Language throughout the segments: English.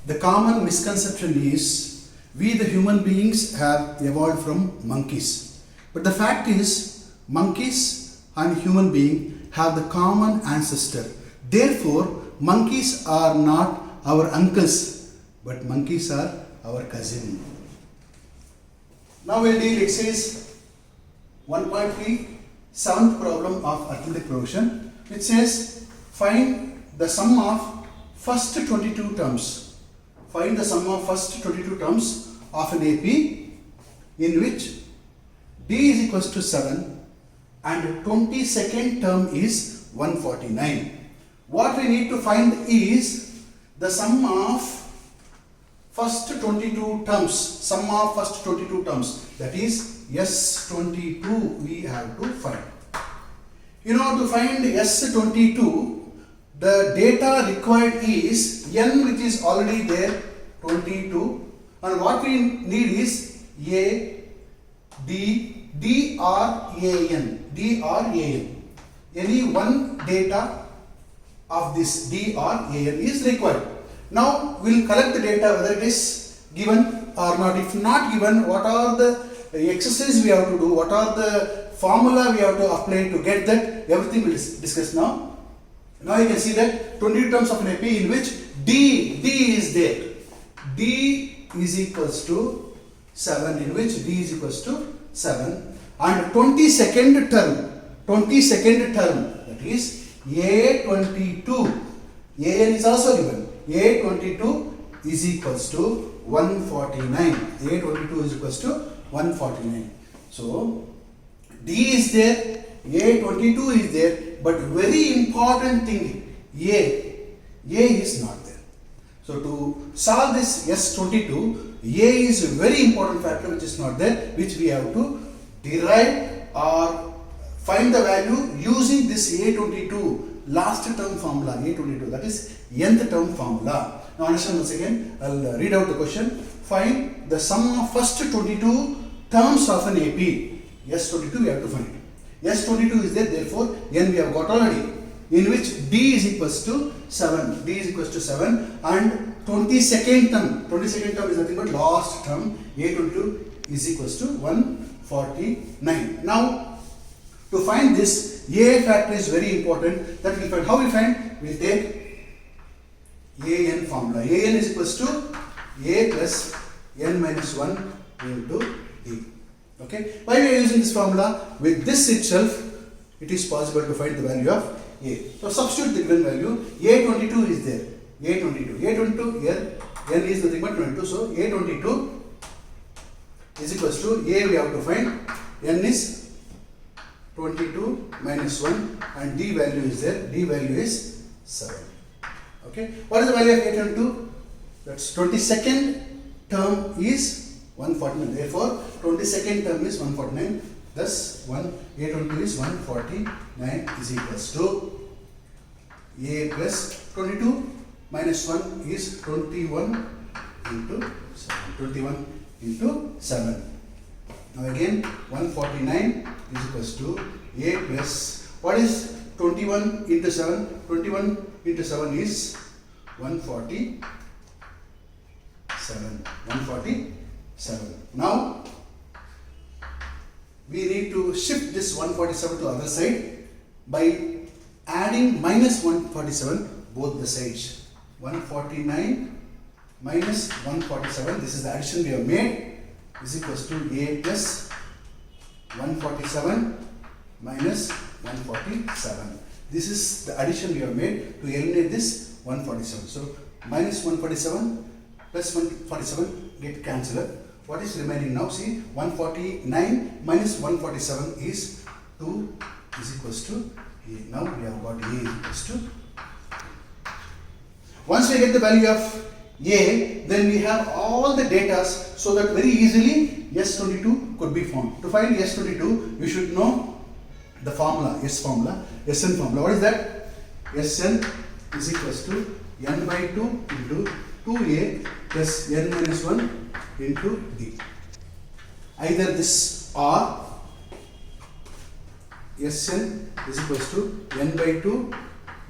The common misconception is we the human beings have evolved from monkeys. But the fact is monkeys and human being have the common ancestor. Therefore, monkeys are not our uncles, but monkeys are our cousin. Now we'll deal exercise 1.3 seventh problem of arithmetic progression, which says find the sum of first 22 terms. Find the sum of first 22 terms of an AP in which D is equals to 7 and 22nd term is 149. What we need to find is the sum of first 22 terms. Sum of first 22 terms, that is S22 we have to find. In order to find S22, the data required is n, which is already there, 22, and what we need is A, D, D or AN, D or AN. Any one data of this D or AN is required. Now we will collect the data whether it is given or not. If not given, what are the exercises we have to do, what are the formula we have to apply to get that, everything we will discuss now. Now you can see that 22 terms of an AP in which D is there. D is equals to 7, in which D is equals to 7, and 22nd term, that is A22. AN is also given. A22 is equals to 149. A22 is equals to 149. So D is there, A22 is there, but very important thing, A is not there. So to solve this S22, A is a very important factor which is not there, which we have to derive or find the value using this A22 last term formula, A22, that is nth term formula. Now understand once again, I will read out the question. Find the sum of first 22 terms of an AP. S22 we have to find. S22 is there, therefore n we have got already, in which D is equals to 7. D is equals to 7 and 22nd term. 22nd term is nothing but last term. A22 is equals to 149. Now to find this, A factor is very important. That we find. How we find? We will take AN formula. AN is equals to A plus n minus 1 into D. Okay. Why we are using this formula? With this itself, it is possible to find the value of A. So substitute the given value. A22 is there. A22 here, n is nothing but 22. So A22 is equals to A we have to find. N is 22 minus 1 and D value is there. D value is 7. Okay. What is the value of A22? That's 22nd term is 149. Therefore, 22nd term is 149. Thus, A22 is 149 is equals to A plus 22 minus 1 is 21 into 7. 21 into 7. Now again, 149 is equals to A plus, what is 21 into 7? 21 into 7 is 147. 147. Now we need to shift this 147 to the other side by adding minus 147 both the sides. 149 minus 147, this is the addition we have made, is equals to A plus 147 minus 147. This is the addition we have made to eliminate this 147. So minus 147 plus 147 get cancelled. What is remaining now? See, 149 minus 147 is 2 is equals to A. Now we have got A is equals to. Once we get the value of A, then we have all the data so that very easily S22 could be found. To find S22, we should know the formula, S formula, Sn formula. What is that? Sn is equals to n by 2 into 2A plus n minus 1 into D. Either this or Sn is equals to n by 2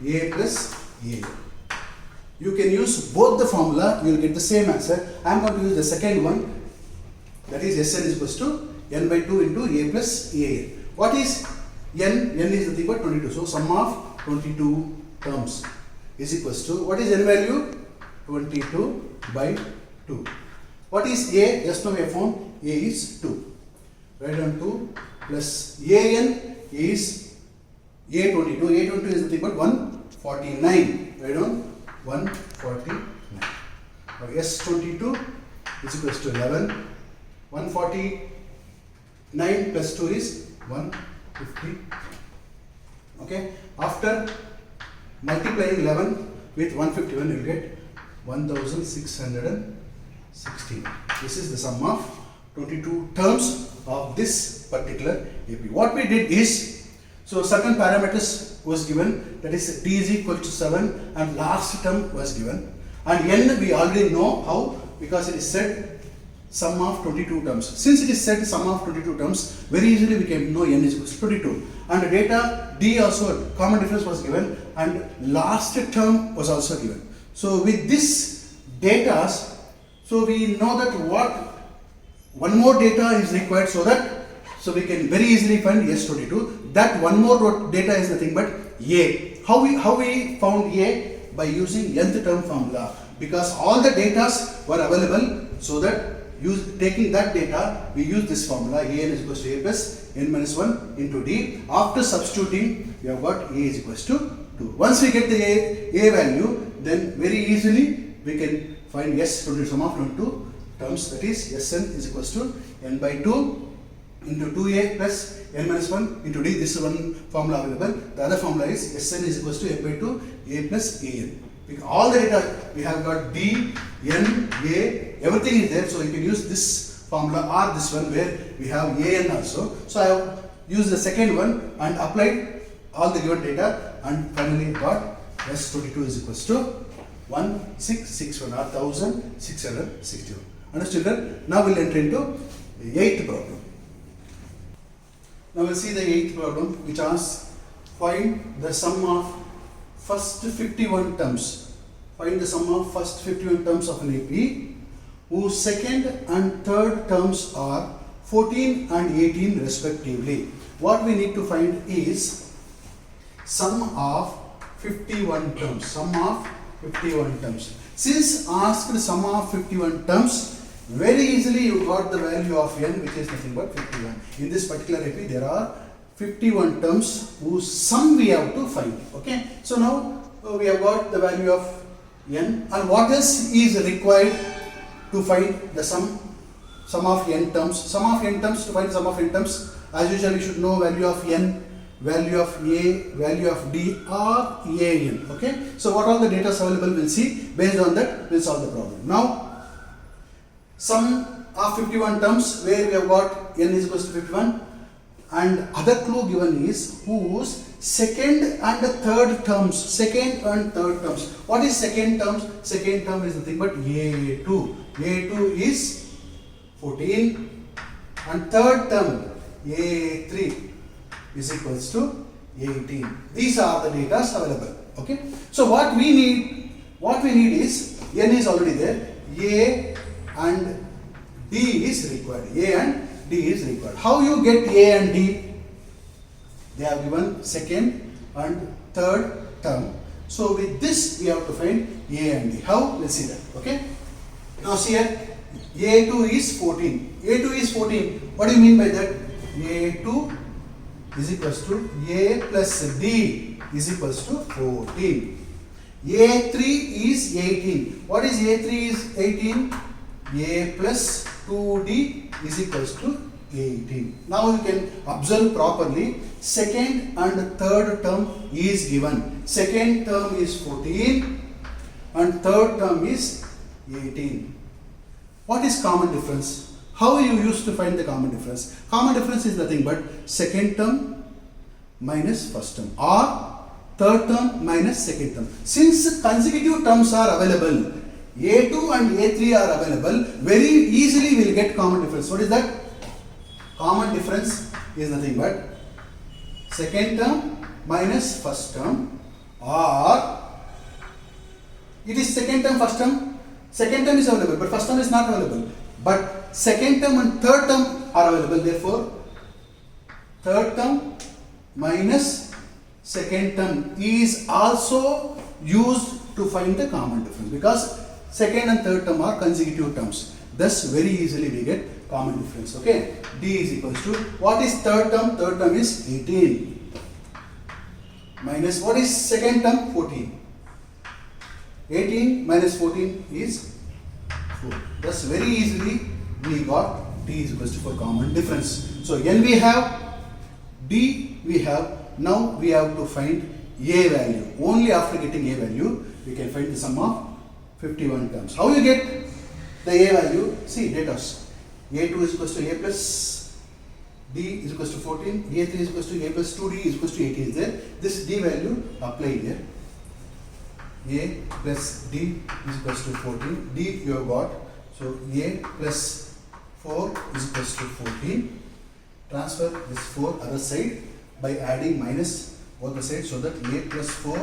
A plus A. you can use both the formula, you will get the same answer. I am going to use the second one, that is Sn is equals to n by 2 into a plus an. What is n? N is nothing but 22. So sum of 22 terms is equals to, what is n value? 22 by 2. What is a? Just now we have found a is 2. Write down 2 plus an is a22. A22 is nothing but 149. Write down 149. Now S22 is equals to 11. 149 plus 2 is 150. Okay. After multiplying 11 with 151, you will get 1616. This is the sum of 22 terms of this particular AP. What we did is, so certain parameters was given, that is d is equal to 7 and last term was given, and n we already know how, because it is said sum of 22 terms. Since it is said sum of 22 terms, very easily we can know n is equal to 22. And the data d also, common difference was given and last term was also given. So with this data, so we know that one more data is required, so we can very easily find S22. That one more data is nothing but a. How we found a? By using nth term formula, because all the data were available, so that taking that data, we use this formula, an is equals to a plus n minus 1 into d. After substituting, we have got a is equals to 2. Once we get the a value, then very easily we can find S22, sum of 22 terms, that is Sn is equals to n by 2 into 2a plus n minus 1 into d. This is one formula available. The other formula is Sn is equals to n by 2 a plus an. Because all the data we have got d, n, a, everything is there. So you can use this formula or this one where we have an also. So I have used the second one and applied all the given data and finally got S22 is equals to 1661 or 1661. Understood children? Now we'll enter into the 8th problem. Now we'll see the 8th problem, which asks find the sum of first 51 terms. Find the sum of first 51 terms of an AP whose second and third terms are 14 and 18 respectively. What we need to find is sum of 51 terms. Sum of 51 terms. Since asked sum of 51 terms, very easily you got the value of n, which is nothing but 51. In this particular AP, there are 51 terms whose sum we have to find. Okay. So now we have got the value of n, and what else is required to find the sum of n terms? Sum of n terms, to find sum of n terms, as usual we should know value of n, value of a, value of d or an. Okay. So what all the data is available, we'll see. Based on that, we'll solve the problem. Now sum of 51 terms, where we have got n is equals to 51, and other clue given is whose second and third terms. Second and third terms. What is second terms? Second term is nothing but a2. a2 is 14 and third term a3 is equals to 18. These are the data available. Okay. So what we need is n is already there. A and d is required. A and d is required. How you get a and d? They have given second and third term. So with this we have to find a and d. How? Let's see that. Okay. Now see here, a2 is 14. a2 is 14. What do you mean by that? a2 is equals to a plus d is equals to 14. a3 is 18. What is a3 is 18? a plus 2d is equals to 18. Now you can observe properly. Second and third term is given. Second term is 14 and third term is 18. What is common difference? How you used to find the common difference? Common difference is nothing but second term minus first term or third term minus second term. Since consecutive terms are available, a2 and a3 are available, very easily we will get common difference. What is that? Common difference is nothing but second term minus first term or It is second term, first term. Second term is available, but first term is not available. But second term and third term are available. Therefore, third term minus second term is also used to find the common difference, because second and third term are consecutive terms. Thus, very easily we get common difference. Okay, D is equals to, what is third term? Third term is 18 minus, what is second term? 14. 18 minus 14 is 4. Thus, very easily we got D is equals to for common difference. So, N we have, D we have. Now we have to find A value. Only after getting A value we can find the sum of 51 terms. How you get the A value? See, datas. A2 is equals to A plus D is equals to 14. A3 is equals to A plus 2D is equals to 18 is there. This D value apply here. A plus D is equals to 14. D you have got. So A plus 4 is equals to 14. Transfer this 4 other side by adding minus both the sides, so that A plus 4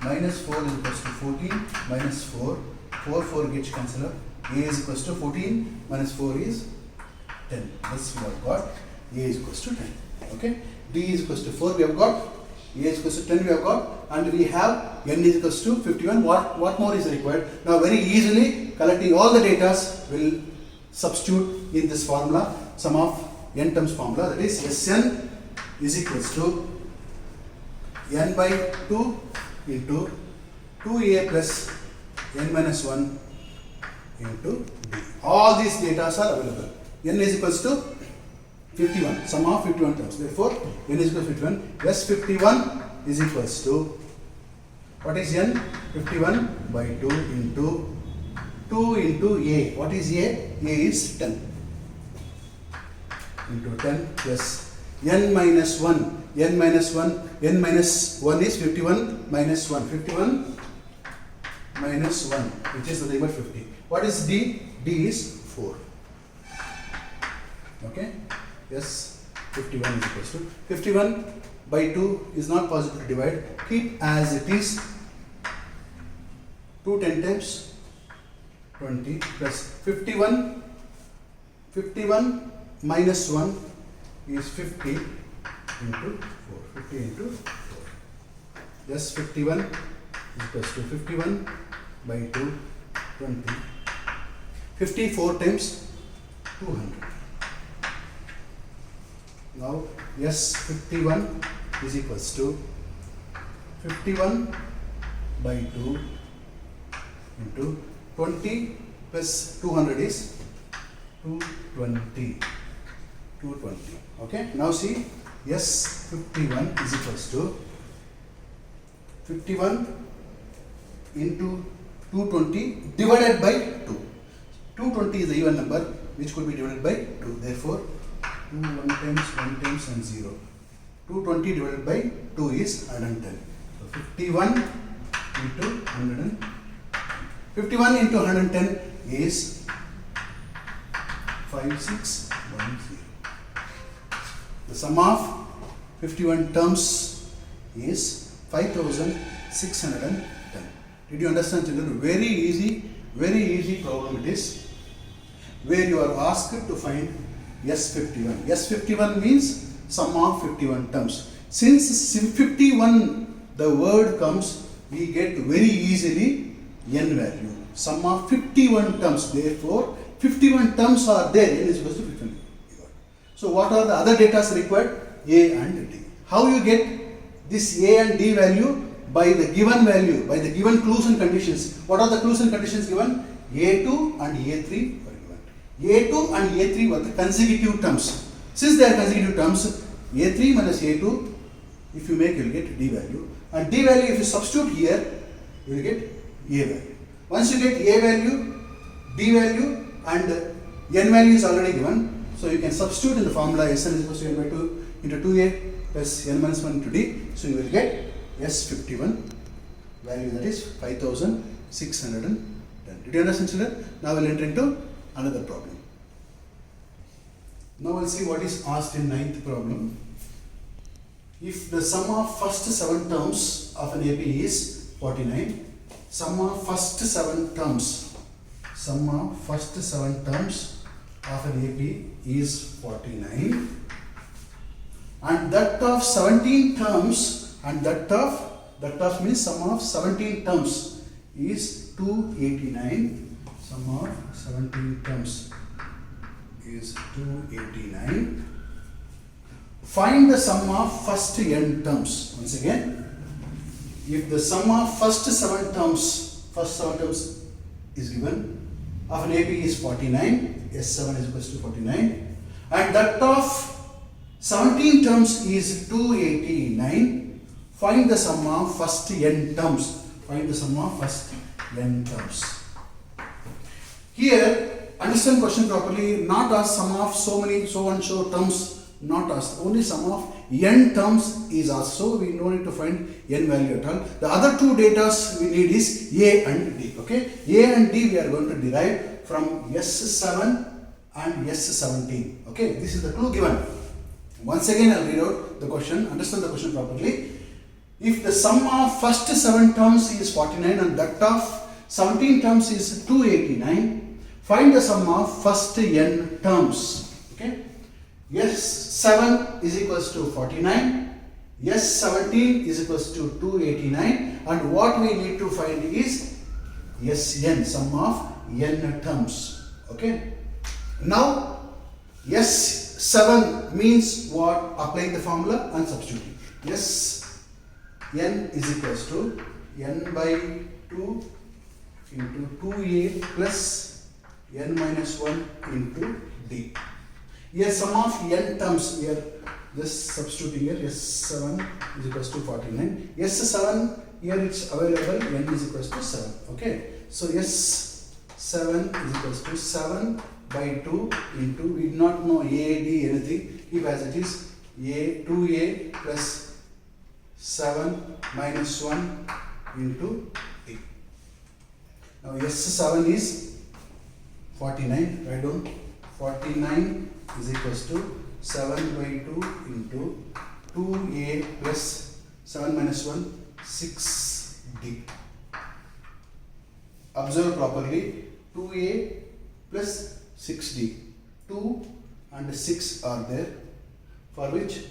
minus 4 is equals to 14 minus 4. 4 gets cancelled. A is equals to 14 minus 4 is 10. Thus we have got A is equals to 10. Okay. D is equals to 4 we have got. A is equals to 10 we have got. And we have N is equals to 51. What more is required? Now very easily collecting all the data will substitute in this formula, sum of N terms formula, that is Sn is equals to N by 2 into 2A plus N minus 1 into D. All these data are available. N is equals to 51, sum of 51 terms. Therefore, N is equals to 51. S51 is equals to, what is N? 51 by 2 into 2 into A. What is A? A is 10 into 10 plus N minus 1. N minus 1. N minus 1 is 51 minus 1. 51 minus 1, which is nothing but 50. What is D? D is 4. Okay. Yes, 51 is equals to 51 by 2 is not possible to divide. Keep as it is. 2 10 times 20 plus 51. 51 minus 1 is 50 into 4. 50 into 4. Yes, 51 is equals to 51 by 2, 20. 54 times 200. Now, yes, 51 is equals to 51 by 2 into 20 plus 200 is 220. 220. Okay. Now see, yes, 51 is equals to 51 into 220 divided by 2. 220 is the even number which could be divided by 2. Therefore, 2 1 times and 0. 220 divided by 2 is 110. So 51 into 110. 51 into 110 is 5610. The sum of 51 terms is 5610. Did you understand, children? Very easy problem it is, where you are asked to find S51. S51 means sum of 51 terms. Since 51 the word comes, we get very easily N value. Sum of 51 terms. Therefore, 51 terms are there. N is equals to 51. So, what are the other data required? A and D. How you get this A and D value? By the given value, by the given clues and conditions. What are the clues and conditions given? A2 and A3 were given. A2 and A3 were the consecutive terms. Since they are consecutive terms, A3 minus A2, if you make, you will get D value. And D value, if you substitute here, you will get A value. Once you get A value, D value and N value is already given. So you can substitute in the formula Sn is equals to N by 2 into 2A plus N minus 1 into D. So you will get S51 value, that is 5610. Did you understand, children? Now we'll enter into another problem. Now we'll see what is asked in 9th problem. If the sum of first 7 terms of an AP is 49, sum of first 7 terms. Sum of first 7 terms of an AP is 49, and that of 17 terms, and that of means sum of 17 terms is 289. Sum of 17 terms is 289. Find the sum of first n terms. Once again, if the sum of first 7 terms is given of an AP is 49, S7 is equals to 49, and that of 17 terms is 289. Find the sum of first n terms. Find the sum of first n terms. Here, understand question properly. Not ask sum of so and so terms. Not asked. Only sum of n terms is asked. So we don't need to find n value at all. The other two data we need is A and D. Okay. A and D we are going to derive from S7 and S17. Okay. This is the clue given. Once again, I'll read out the question. Understand the question properly. If the sum of first 7 terms is 49 and that of 17 terms is 289, find the sum of first n terms. Okay. S7 is equals to 49, S17 is equals to 289, and what we need to find is Sn, sum of n terms. Okay. Now, S7 means what? Applying the formula and substituting. Sn is equals to n by 2 into 2a plus n minus 1 into d. Here sum of n terms, we are just substituting here. S7 is equals to 49. S7 here it's available, n is equals to 7. Okay. So S7 is equals to 7 by 2 into, we do not know A, D, anything. Keep as it is. 2a plus 7 minus 1 into D. Now S7 is 49. Write down 49 is equals to 7 by 2 into 2a plus 7 minus 1, 6d. Observe properly. 2a plus 6d. 2 and 6 are there, for which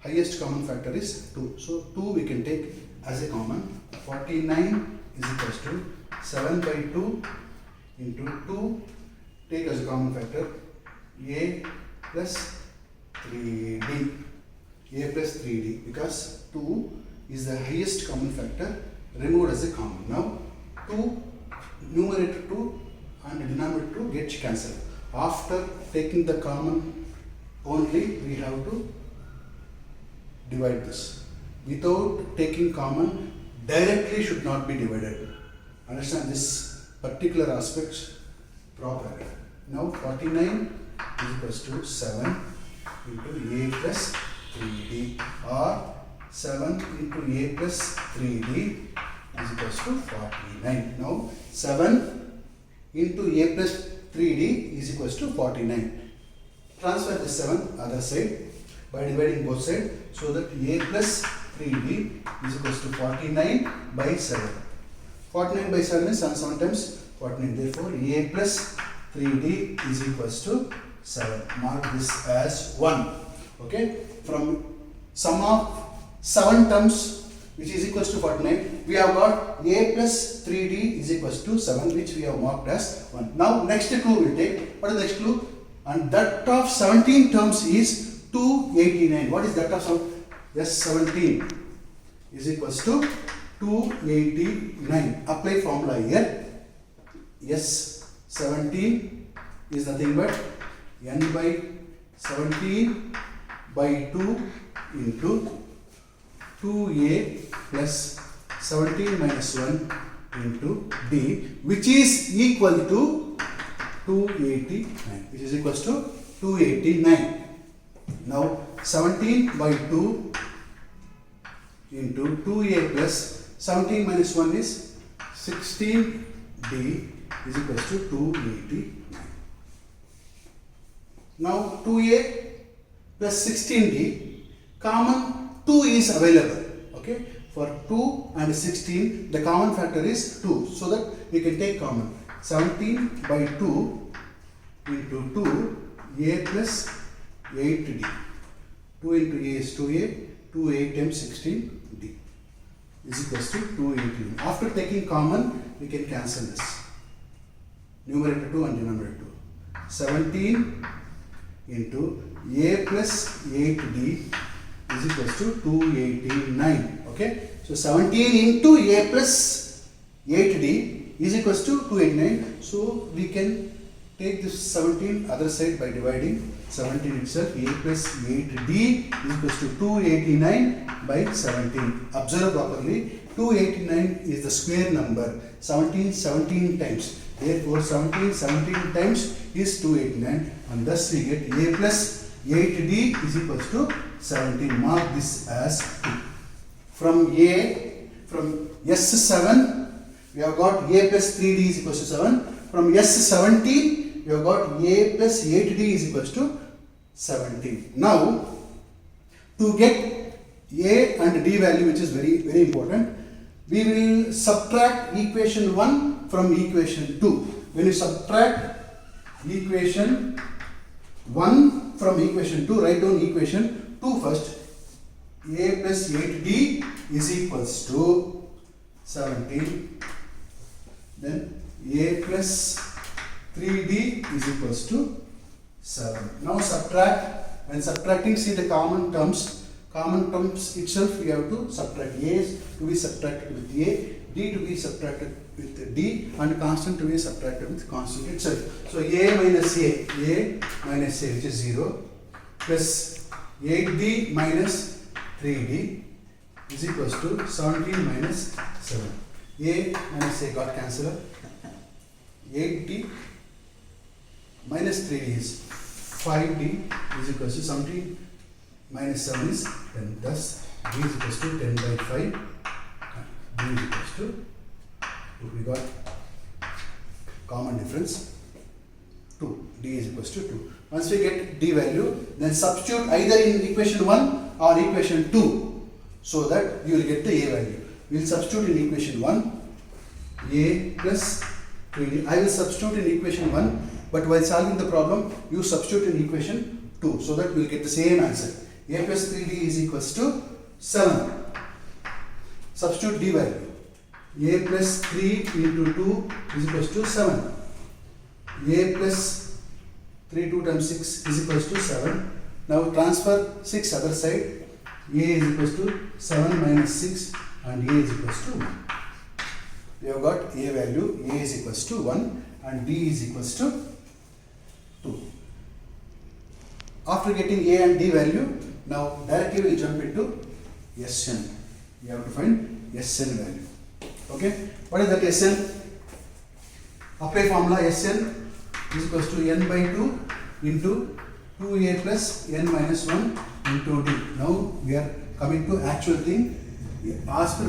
highest common factor is 2. So 2 we can take as a common. 49 is equals to 7 by 2 into 2, take as a common factor a plus 3d. A plus 3d, because 2 is the highest common factor, removed as a common. Now 2, numerator 2 and denominator 2 get cancelled. After taking the common only, we have to divide this. Without taking common, directly should not be divided. Understand this particular aspect properly. Now 49 is equals to 7 into a plus 3d, or 7 into a plus 3d is equals to 49. Now 7 into a plus 3d is equals to 49. Transfer the 7 other side by dividing both sides, so that a plus 3d is equals to 49 by 7. 49 by 7 is 7 times 49. Therefore, a plus 3d is equals to 7. Mark this as 1. Okay. From sum of 7 terms, which is equals to 49, we have got a plus 3d is equals to 7, which we have marked as 1. Now next clue we take. What is the next clue? And that of 17 terms is 289. What is that of 17 is equals to 289. Apply formula here. S17 is nothing but n by 17 by 2 into 2a plus 17 minus 1 into d, which is equal to 289, which is equals to 289. Now 17 by 2 into 2a plus 17 minus 1 is 16d is equals to 289. Now 2a plus 16d, common 2 is available. Okay, For 2 and 16, the common factor is 2. So that we can take common. 17 by 2 into 2, a plus 8d. 2 into a is 2a, 2a times 16d is equals to 218. After taking common, we can cancel this. Numerator 2 and denominator 2. 17 into a plus 8d is equals to 289. Okay, so 17 into a plus 8d is equals to 289. So we can take this 17 other side by dividing 17 itself. A plus 8d is equals to 289 by 17. Observe properly. 289 is the square number. 17 times. Therefore 17 times is 289, and thus we get a plus 8d is equals to 17. Mark this as 2. From S7 we have got a plus 3d is equals to 7. From S17 we have got a plus 8d is equals to 17. Now to get a and d value, which is very important, we will subtract equation 1 from equation 2. When you subtract equation 1 from equation 2, write down equation 2 first. A plus 8d is equals to 17. Then a plus 3d is equals to 7. Now subtract. When subtracting, see the common terms. Common terms itself we have to subtract. A is to be subtracted with a, d to be subtracted with d, and constant to be subtracted with constant itself. So a minus a which is 0, plus 8d minus 3d is equals to 17 minus 7. A minus a got cancelled. 8d minus 3d is 5d is equals to 17 minus 7 is 10. Thus d is equals to 10 by 5. D is equals to 2. We got common difference 2. D is equals to 2. Once we get d value, then substitute either in equation 1 or equation 2, so that you will get the a value. We will substitute in equation 1 a plus 3d. I will substitute in equation 1, but while solving the problem, you substitute in equation 2, so that we will get the same answer. A plus 3d is equals to 7. Substitute d value. A plus 3 into 2 is equals to 7. A plus 3 2 times 6 is equals to 7. Now transfer 6 other side. A is equals to 7 minus 6 and a is equals to 1. We have got a value. A is equals to 1 and d is equals to 2. After getting a and d value, now directly we will jump into Sn. We have to find Sn value. Okay, what is that Sn? Apply formula. Sn is equals to n by 2 into 2a plus n minus 1 into d. Now we are coming to actual thing. We asked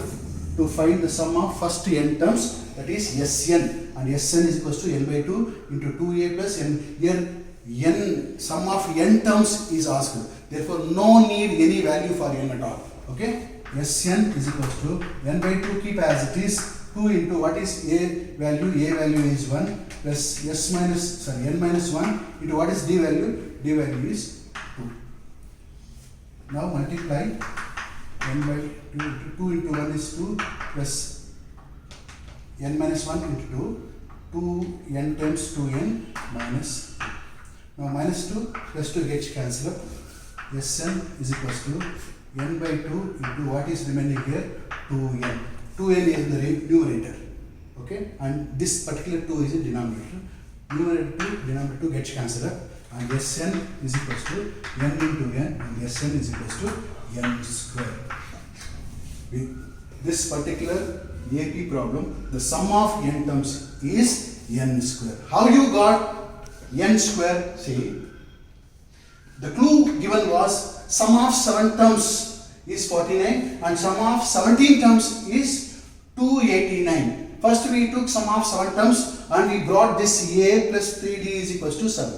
to find the sum of first n terms, that is Sn, and Sn is equals to n by 2 into 2a plus n. Here n, sum of n terms is asked. Therefore no need any value for n at all. Okay, Sn is equals to n by 2, keep as it is, 2 into what is a value? A value is 1 plus n minus 1 into what is d value? D value is 2. Now multiply n by 2 into 1 is 2 plus n minus 1 into 2, 2n times 2n minus 2. Now minus 2 plus 2 gets cancelled. Sn is equals to n by 2 into what is remaining here? 2n. 2n is the numerator. Okay, and this particular 2 is in denominator. Numerator 2, denominator 2 gets cancelled, and Sn is equals to n into n, and Sn is equals to n square. With this particular AP problem, the sum of n terms is n square. How you got n square? See, the clue given was sum of 7 terms is 49 and sum of 17 terms is 289. First we took sum of 7 terms and we brought this a plus 3d is equals to 7.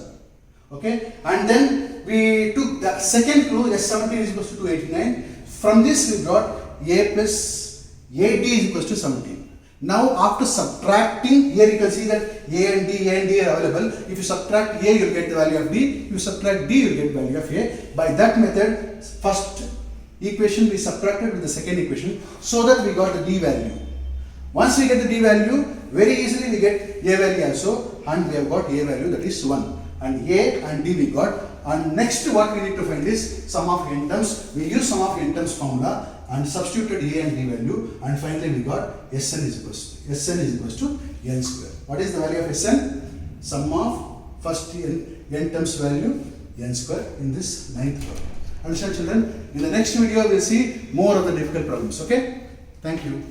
Okay, and then we took the second clue, S17 is equals to 289. From this we brought a plus ad is equals to 17. Now after subtracting, here you can see that a and d are available. If you subtract a, you will get the value of d. If you subtract d, you will get the value of a. By that method, first equation we subtracted with the second equation, so that we got the d value. Once we get the d value, very easily we get a value also, and we have got a value, that is 1. And a and d we got. And next what we need to find is sum of n terms. We use sum of n terms formula and substituted a and d value, and finally we got Sn is equals to n square. What is the value of Sn? Sum of first n terms value n square in this 9th problem. Understand, children? In the next video we will see more of the difficult problems. Okay? Thank you.